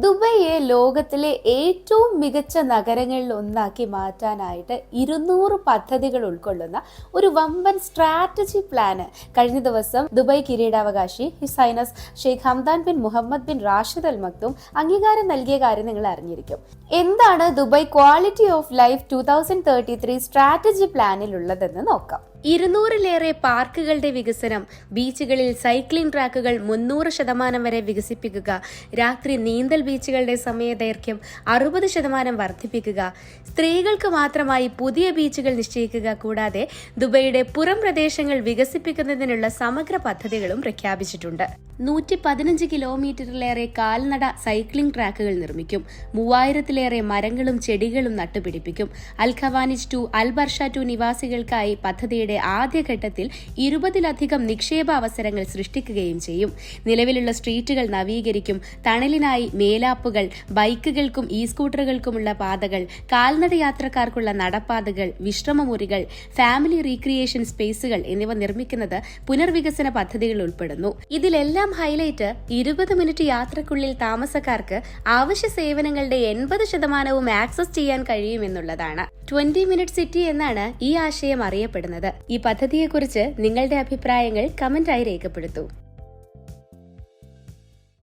ദുബൈയെ ലോകത്തിലെ ഏറ്റവും മികച്ച നഗരങ്ങളിൽ ഒന്നാക്കി മാറ്റാനായിട്ട് 200 പദ്ധതികൾ ഉൾക്കൊള്ളുന്ന ഒരു വമ്പൻ സ്ട്രാറ്റജി പ്ലാന് കഴിഞ്ഞ ദിവസം ദുബൈ കിരീടാവകാശി His Highness Sheikh Hamdan bin Mohammed bin Rashid Al Maktoum അംഗീകാരം നൽകിയ കാര്യം നിങ്ങൾ അറിഞ്ഞിരിക്കും. എന്താണ് Dubai quality of life 2033 strategy പ്ലാനിലുള്ളതെന്ന് നോക്കാം. 200-ലേറെ പാർക്കുകളുടെ വികസനം, ബീച്ചുകളിൽ സൈക്ലിംഗ് ട്രാക്കുകൾ 300% വരെ വികസിപ്പിക്കുക, രാത്രി നീന്തൽ ബീച്ചുകളുടെ സമയദൈർഘ്യം 60% വർദ്ധിപ്പിക്കുക, സ്ത്രീകൾക്ക് മാത്രമായി പുതിയ ബീച്ചുകൾ നിശ്ചയിക്കുക, കൂടാതെ ദുബൈയുടെ പുറം പ്രദേശങ്ങൾ വികസിപ്പിക്കുന്നതിനുള്ള സമഗ്ര പദ്ധതികളും പ്രഖ്യാപിച്ചിട്ടുണ്ട്. 115 കിലോമീറ്ററിലേറെ കാൽനട സൈക്ലിംഗ് ട്രാക്കുകൾ നിർമ്മിക്കും. 3000-ലേറെ മരങ്ങളും ചെടികളും നട്ടുപിടിപ്പിക്കും. അൽ ഖവാനിജ് 2, അൽ ബർഷ 2 നിവാസികൾക്കായി പദ്ധതിയുടെ ആദ്യഘട്ടത്തിൽ 20-ലധികം നിക്ഷേപ അവസരങ്ങൾ സൃഷ്ടിക്കുകയും ചെയ്യും. നിലവിലുള്ള സ്ട്രീറ്റുകൾ നവീകരിക്കും. തണലിനായി മേലാപ്പുകൾ, ബൈക്കുകൾക്കും സ്കൂട്ടറുകൾക്കുമുള്ള പാതകൾ, കാൽനട യാത്രക്കാർക്കുള്ള നടപ്പാതകൾ, വിശ്രമമുറികൾ, ഫാമിലി റീക്രിയേഷൻ സ്പേസുകൾ എന്നിവ നിർമ്മിക്കുന്നത് പുനർവികസന പദ്ധതികൾ ഉൾപ്പെടുന്നു. ഇതിലെല്ലാം ഹൈലൈറ്റ് 20 മിനിറ്റ് യാത്രക്കുള്ളിൽ താമസക്കാർക്ക് ആവശ്യ സേവനങ്ങളുടെ 80% ആക്സസ് ചെയ്യാൻ കഴിയുമെന്നുള്ളതാണ്. 20 മിനിറ്റ് സിറ്റി എന്നാണ് ഈ ആശയം അറിയപ്പെടുന്നത്. ഈ പദ്ധതിയെക്കുറിച്ച് നിങ്ങളുടെ അഭിപ്രായങ്ങൾ കമന്റായി രേഖപ്പെടുത്തൂ.